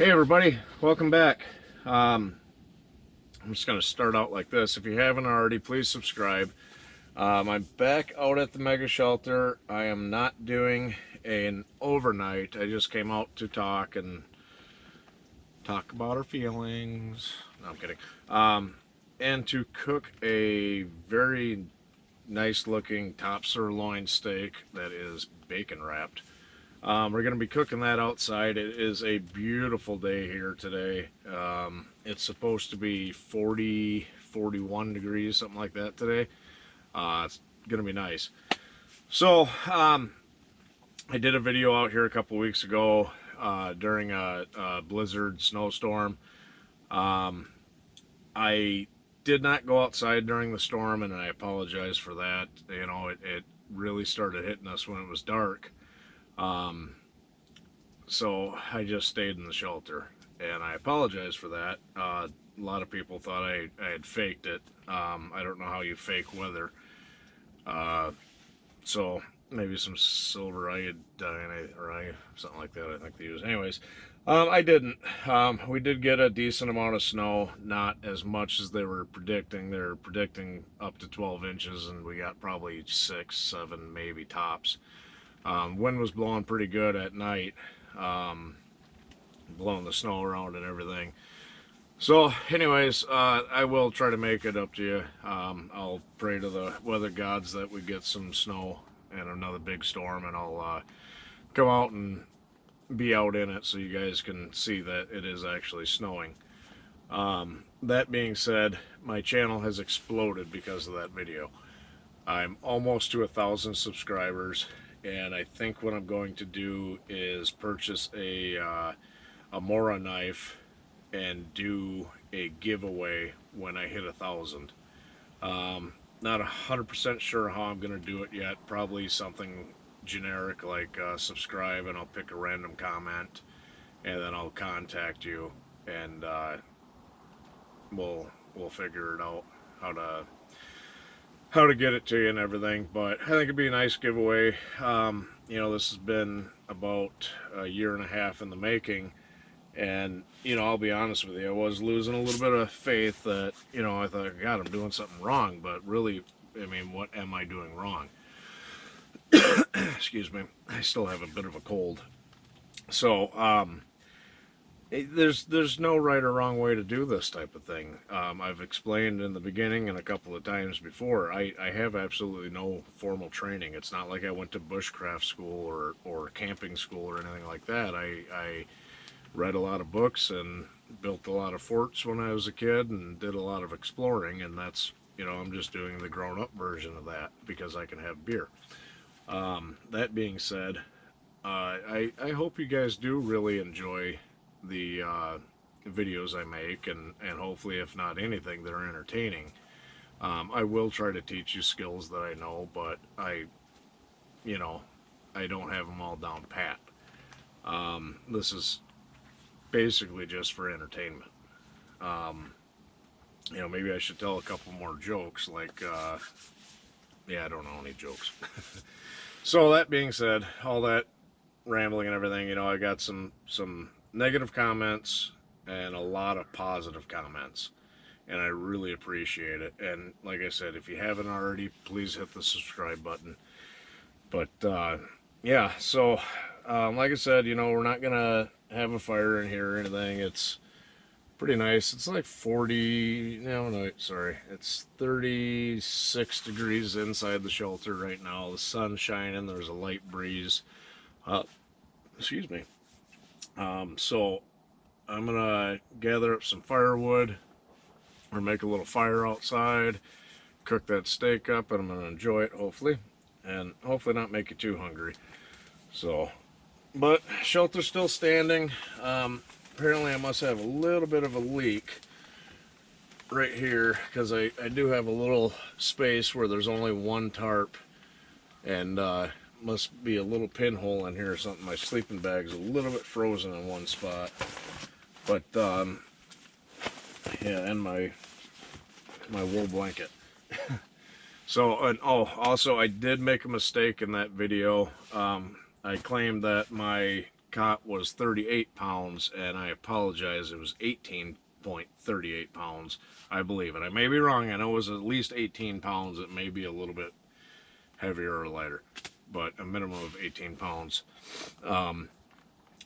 Hey everybody, welcome back. I'm just going to start out like this. If you haven't already, please subscribe. I'm back out at the Mega Shelter. I am not doing an overnight. I just came out to talk about our feelings. No, I'm kidding. And to cook a very nice looking top sirloin steak that is bacon wrapped. We're going to be cooking that outside. It is a beautiful day here today. It's supposed to be 40, 41 degrees, something like that today. It's going to be nice. So, I did a video out here a couple weeks ago during a blizzard snowstorm. I did not go outside during the storm, and I apologize for that. You know, it really started hitting us when it was dark. So I just stayed in the shelter, and I apologize for that. A lot of people thought I had faked it. I don't know how you fake weather. So maybe some silver iodine or something like that, I think they use. Anyways, I didn't. We did get a decent amount of snow, not as much as they were predicting. They were predicting up to 12 inches, and we got probably 6, 7, maybe tops. Wind was blowing pretty good at night, blowing the snow around and everything. So anyways, I will try to make it up to you. I'll pray to the weather gods that we get some snow and another big storm, and I'll come out and be out in it so you guys can see that it is actually snowing. That being said, my channel has exploded because of that video. I'm almost to 1,000 subscribers. And I think what I'm going to do is purchase a Mora knife and do a giveaway when I hit 1,000. Not 100% sure how I'm going to do it yet. Probably something generic like subscribe, and I'll pick a random comment, and then I'll contact you, and we'll figure it out how to get it to you and everything. But I think it'd be a nice giveaway. You know, this has been about a year and a half in the making, and you know, I'll be honest with you, I was losing a little bit of faith that, you know, I thought, God, I'm doing something wrong. But really, I mean, what am I doing wrong? Excuse me, I still have a bit of a cold. So there's no right or wrong way to do this type of thing. I've explained in the beginning and a couple of times before, I have absolutely no formal training. It's not like I went to bushcraft school or camping school or anything like that. I read a lot of books and built a lot of forts when I was a kid and did a lot of exploring, and that's, you know, I'm just doing the grown-up version of that because I can have beer. That being said, I hope you guys do really enjoy the videos I make, and hopefully, if not anything, they're entertaining. I will try to teach you skills that I know, but you know, I don't have them all down pat. This is basically just for entertainment. You know, maybe I should tell a couple more jokes, like, yeah, I don't know any jokes. So that being said, all that rambling and everything, you know, I got some negative comments and a lot of positive comments, and I really appreciate it. And like I said, if you haven't already, please hit the subscribe button. But yeah, so like I said, you know, we're not gonna have a fire in here or anything. It's pretty nice. It's like 40, no, sorry, it's 36 degrees inside the shelter right now. The sun's shining, there's a light breeze. Excuse me. So I'm gonna gather up some firewood or make a little fire outside, cook that steak up, and I'm gonna enjoy it, hopefully, and hopefully not make you too hungry. So, but shelter's still standing. Apparently I must have a little bit of a leak right here, because I do have a little space where there's only one tarp, and must be a little pinhole in here or something. My sleeping bag's a little bit frozen in one spot, but yeah, and my wool blanket. So, and oh, also I did make a mistake in that video. I claimed that my caught was 38 pounds, and I apologize, it was 18.38 pounds, I believe. And I may be wrong. I know it was at least 18 pounds. It may be a little bit heavier or lighter, but a minimum of 18 pounds.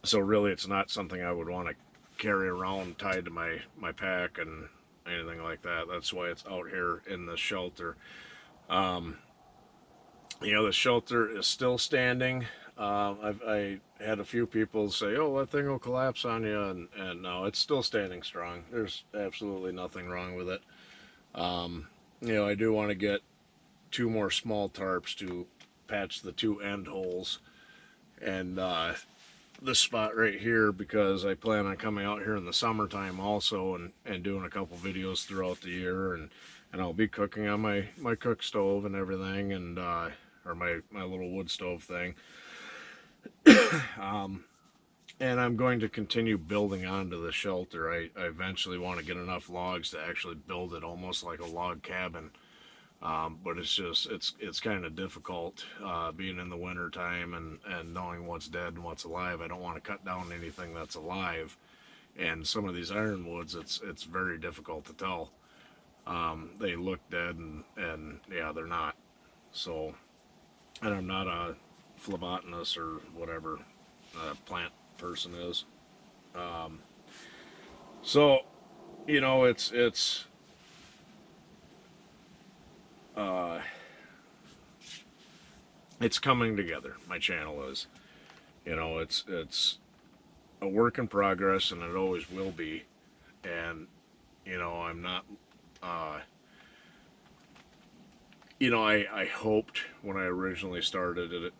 So really, it's not something I would want to carry around tied to my pack and anything like that. That's why it's out here in the shelter. You know, the shelter is still standing. I had a few people say, oh, that thing will collapse on you, and no, it's still standing strong. There's absolutely nothing wrong with it. You know, I do want to get 2 more small tarps to patch the 2 end holes, and this spot right here, because I plan on coming out here in the summertime also, and doing a couple videos throughout the year, and I'll be cooking on my cook stove and everything, and or my little wood stove thing. And I'm going to continue building onto the shelter. I eventually want to get enough logs to actually build it almost like a log cabin. But it's just, it's kind of difficult being in the winter time and knowing what's dead and what's alive. I don't want to cut down anything that's alive. And some of these ironwoods, it's very difficult to tell. They look dead, and yeah, they're not. So, and I'm not a phlebotomist or whatever plant person is. So, you know, it's coming together. My channel is, you know, it's a work in progress, and it always will be. And you know, I'm not you know, I hoped when I originally started it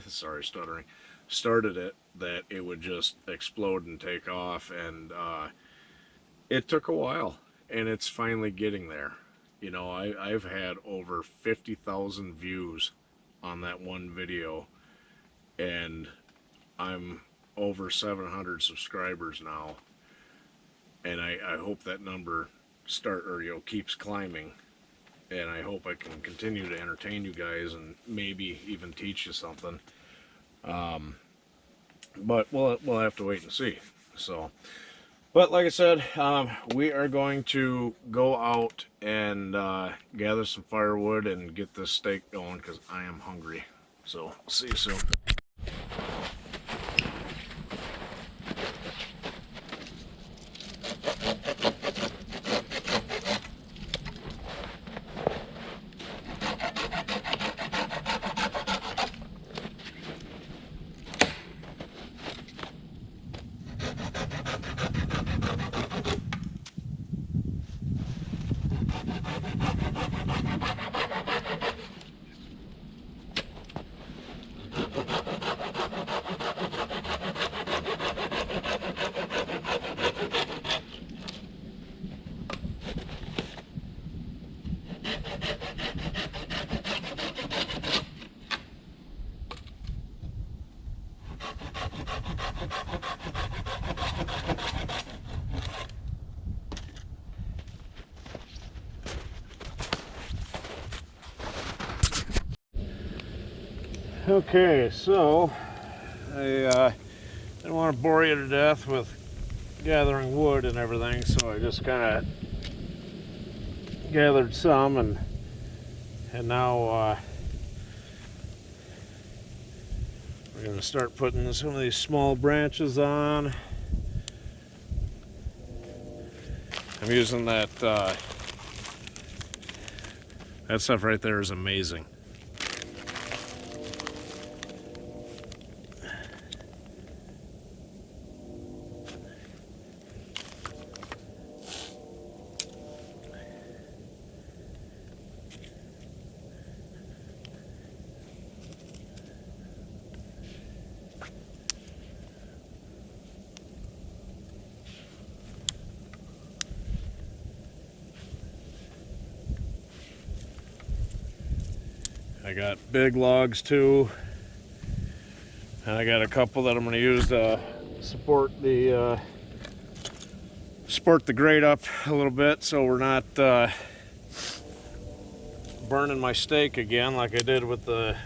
sorry, stuttering, started it, that it would just explode and take off, and it took a while, and it's finally getting there. You know, I've had over 50,000 views on that one video, and I'm over 700 subscribers now, and I hope that number keeps climbing, and I hope I can continue to entertain you guys and maybe even teach you something. But we'll have to wait and see. So, but like I said, we are going to go out and gather some firewood and get this steak going, because I am hungry. So, see you soon. Okay, so I didn't want to bore you to death with gathering wood and everything, so I just kind of gathered some, and now we're going to start putting some of these small branches on. I'm using that stuff right there is amazing. I got big logs too, and I got a couple that I'm going to use to support the grate up a little bit, so we're not burning my steak again like I did with the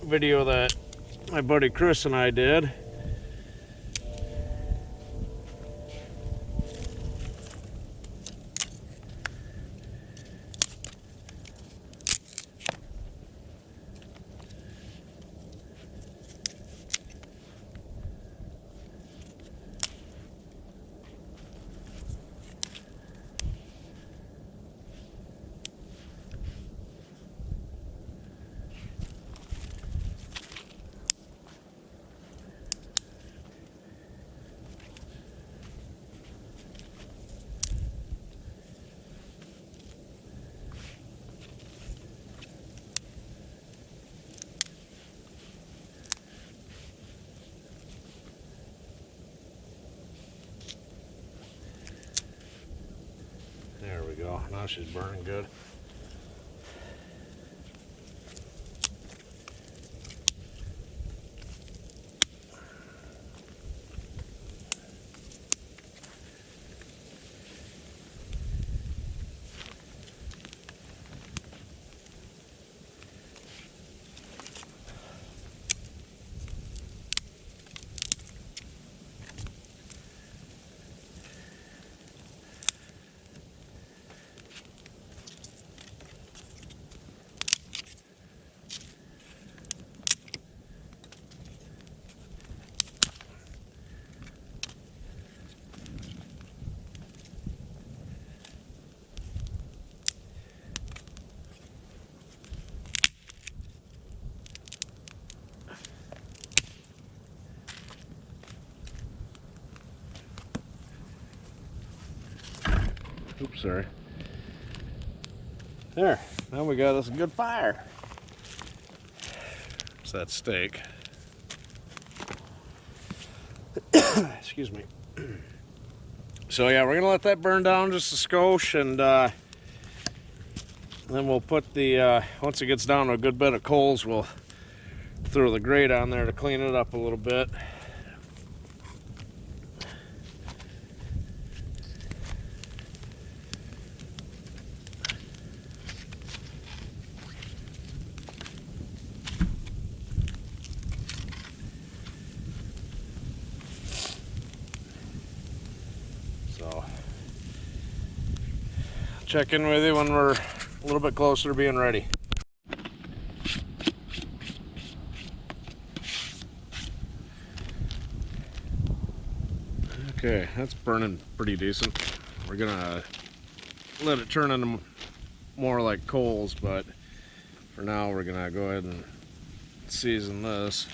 video that my buddy Chris and I did. go. Now she's burning good. Oops, sorry. There, now we got us a good fire. It's that steak. Excuse me. So yeah, we're gonna let that burn down just a skosh, and then we'll put the, once it gets down to a good bit of coals, we'll throw the grate on there to clean it up a little bit. So, check in with you when we're a little bit closer to being ready. Okay, that's burning pretty decent. We're gonna let it turn into more like coals, but for now we're gonna go ahead and season this.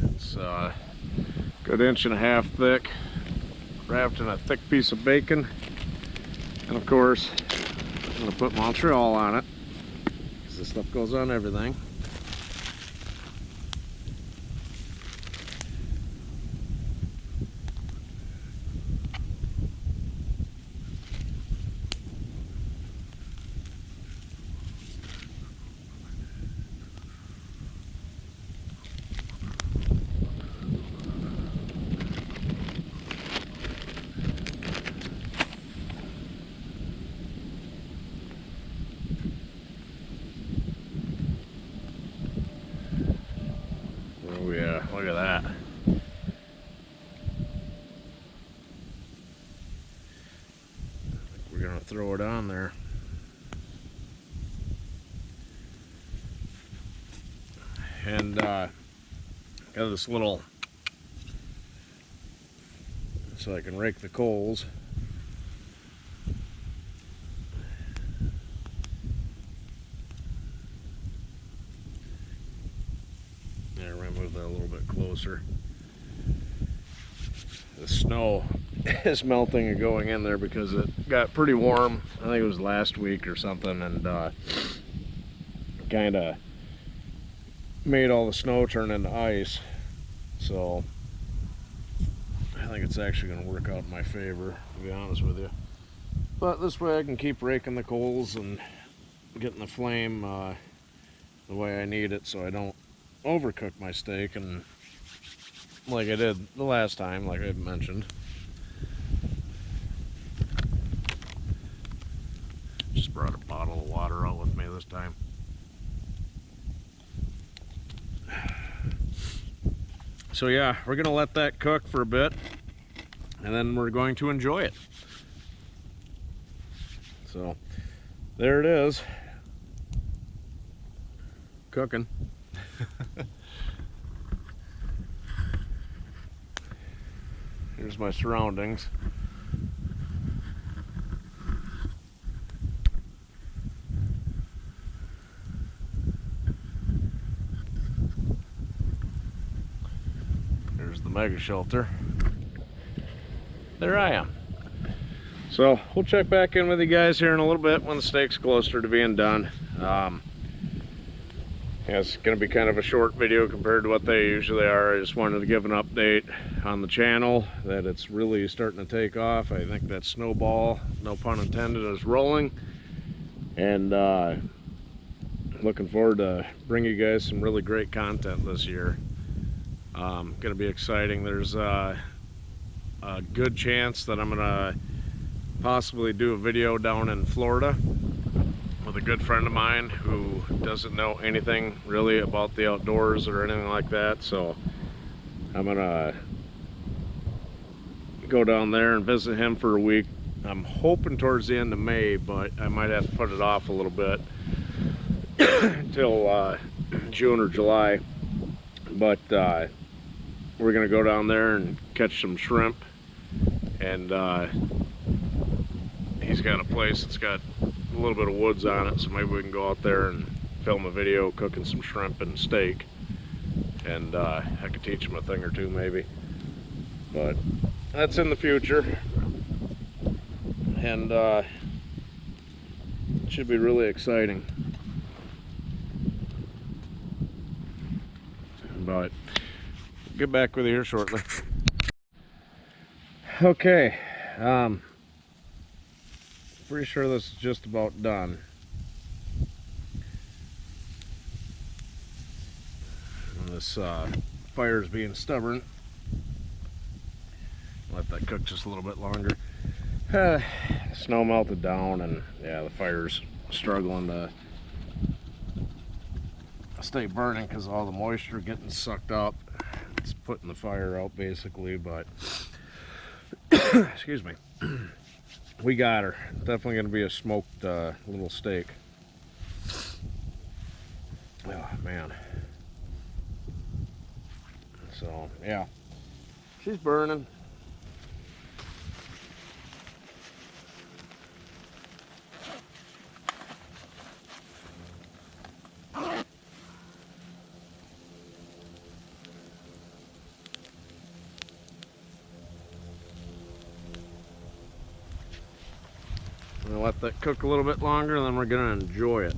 It's a good 1.5 inches thick, wrapped in a thick piece of bacon, and of course I'm gonna put Montreal on it because this stuff goes on everything. Oh yeah, look at that. We're gonna throw it on there. And got this little, so I can rake the coals. There, we're gonna move that a little bit closer. The snow is melting and going in there because it got pretty warm. I think it was last week or something, and kind of made all the snow turn into ice. So I think it's actually going to work out in my favor, to be honest with you. But this way I can keep raking the coals and getting the flame the way I need it, so I don't overcook my steak, and like I did the last time, like I mentioned. Just brought a bottle of water out with me this time. So yeah, we're gonna let that cook for a bit, and then we're going to enjoy it. So there it is, cooking. Here's my surroundings. There's the mega shelter. There I am. So we'll check back in with you guys here in a little bit when the steak's closer to being done. Yeah, it's going to be kind of a short video compared to what they usually are. I just wanted to give an update on the channel that it's really starting to take off. I think that snowball, no pun intended, is rolling. And looking forward to bringing you guys some really great content this year. Going to be exciting. There's a good chance that I'm going to possibly do a video down in Florida with a good friend of mine who doesn't know anything really about the outdoors or anything like that. So I'm gonna go down there and visit him for a week. I'm hoping towards the end of May, but I might have to put it off a little bit until June or July. But we're gonna go down there and catch some shrimp, and he's got a place that's got a little bit of woods on it, so maybe we can go out there and film a video cooking some shrimp and steak, and I could teach him a thing or two maybe, but that's in the future. And it should be really exciting. But get back with you here shortly. Okay, pretty sure this is just about done. And this fire is being stubborn. Let that cook just a little bit longer. Snow melted down, and yeah, the fire's struggling to stay burning because all the moisture getting sucked up. It's putting the fire out basically, but excuse me. We got her. Definitely going to be a smoked little steak. Oh man. So yeah, she's burning. I'm gonna let that cook a little bit longer, and then we're gonna enjoy it.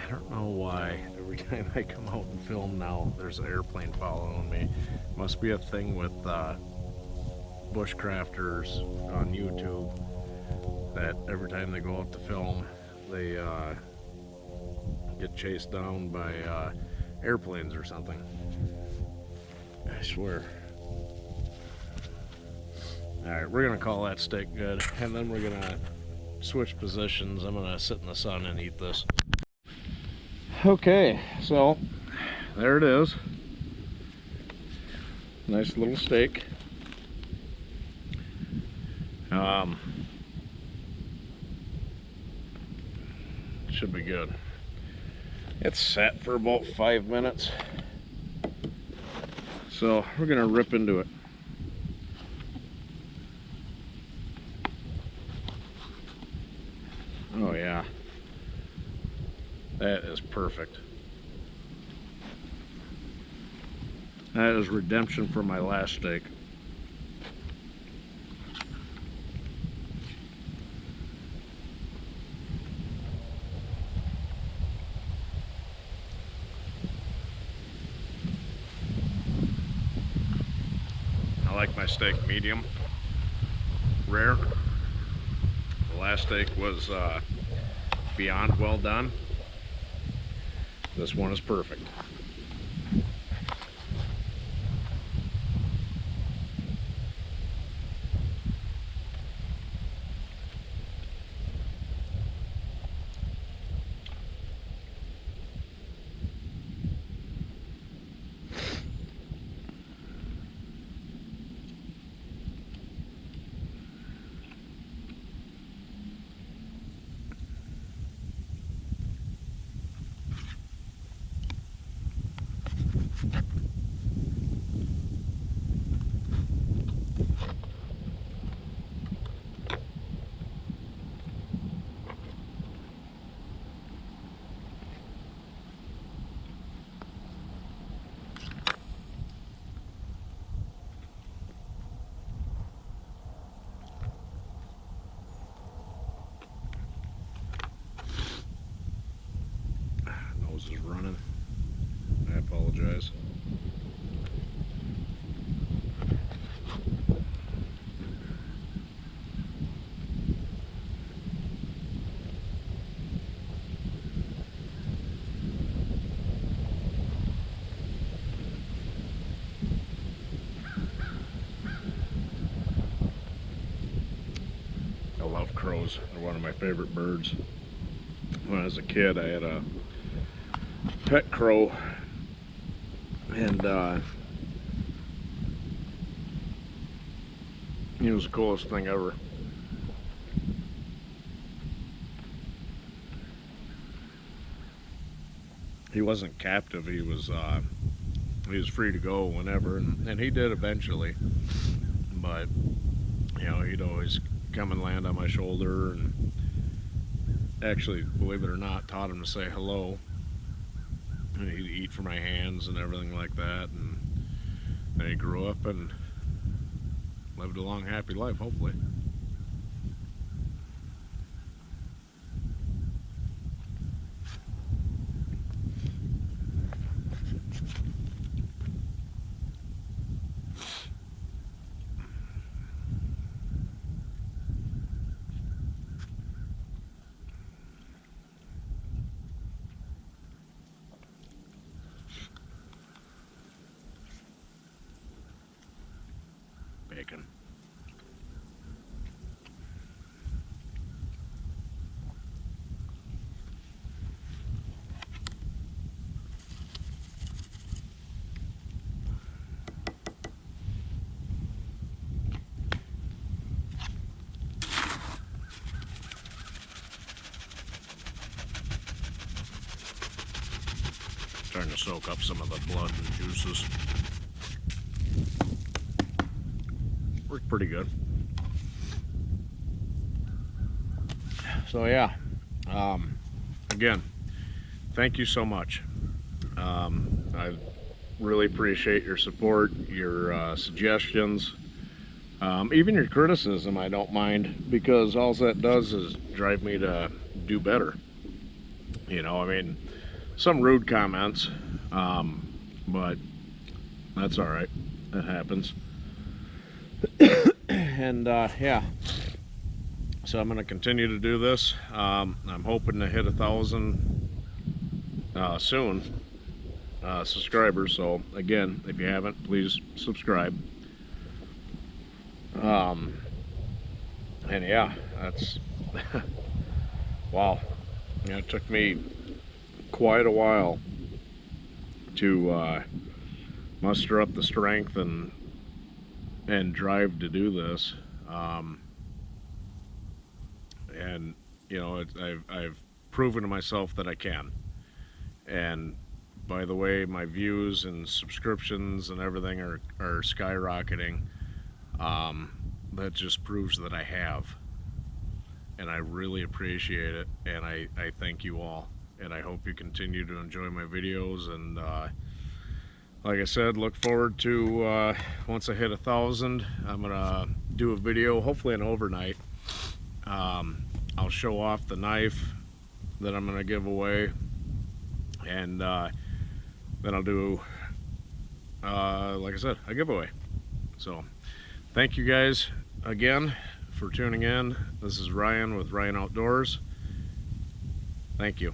I don't know why every time I come out and film now there's an airplane following me. Must be a thing with bushcrafters on YouTube, that every time they go out to film they get chased down by airplanes or something. I swear. Alright, we're gonna call that steak good, and then we're gonna switch positions. I'm gonna sit in the sun and eat this. Okay, so there it is. Nice little steak. Should be good. It's sat for about 5 minutes, so we're gonna rip into it. Oh yeah, that is perfect. That is redemption for my last steak. I like my steak medium rare. The last steak was beyond well done. This one is perfect. Nose is running. I apologize. I love crows. They're one of my favorite birds. When I was a kid, I had a pet crow, and he was the coolest thing ever. He wasn't captive. He was free to go whenever, and he did eventually. But you know, he'd always come and land on my shoulder, and actually, believe it or not, taught him to say hello. And he'd eat from my hands and everything like that. And then he grew up and lived a long, happy life, hopefully. Bacon. Starting to soak up some of the blood and juices. Worked pretty good. So yeah, again, thank you so much. I really appreciate your support, your suggestions, even your criticism. I don't mind, because all that does is drive me to do better. You know, I mean, some rude comments, but that's all right. It happens. And yeah, so I'm going to continue to do this. I'm hoping to hit 1,000 soon, subscribers. So again, if you haven't, please subscribe. And yeah, that's wow. Yeah, it took me quite a while to muster up the strength and drive to do this. And you know, I've proven to myself that I can. And by the way, my views and subscriptions and everything are skyrocketing. That just proves that I have, and I really appreciate it, and I thank you all, and I hope you continue to enjoy my videos. And like I said, look forward to once I hit 1,000, I'm gonna do a video, hopefully an overnight. I'll show off the knife that I'm gonna give away, and then I'll do like I said, a giveaway. So thank you guys again for tuning in. This is Ryan with Ryan Outdoors. Thank you.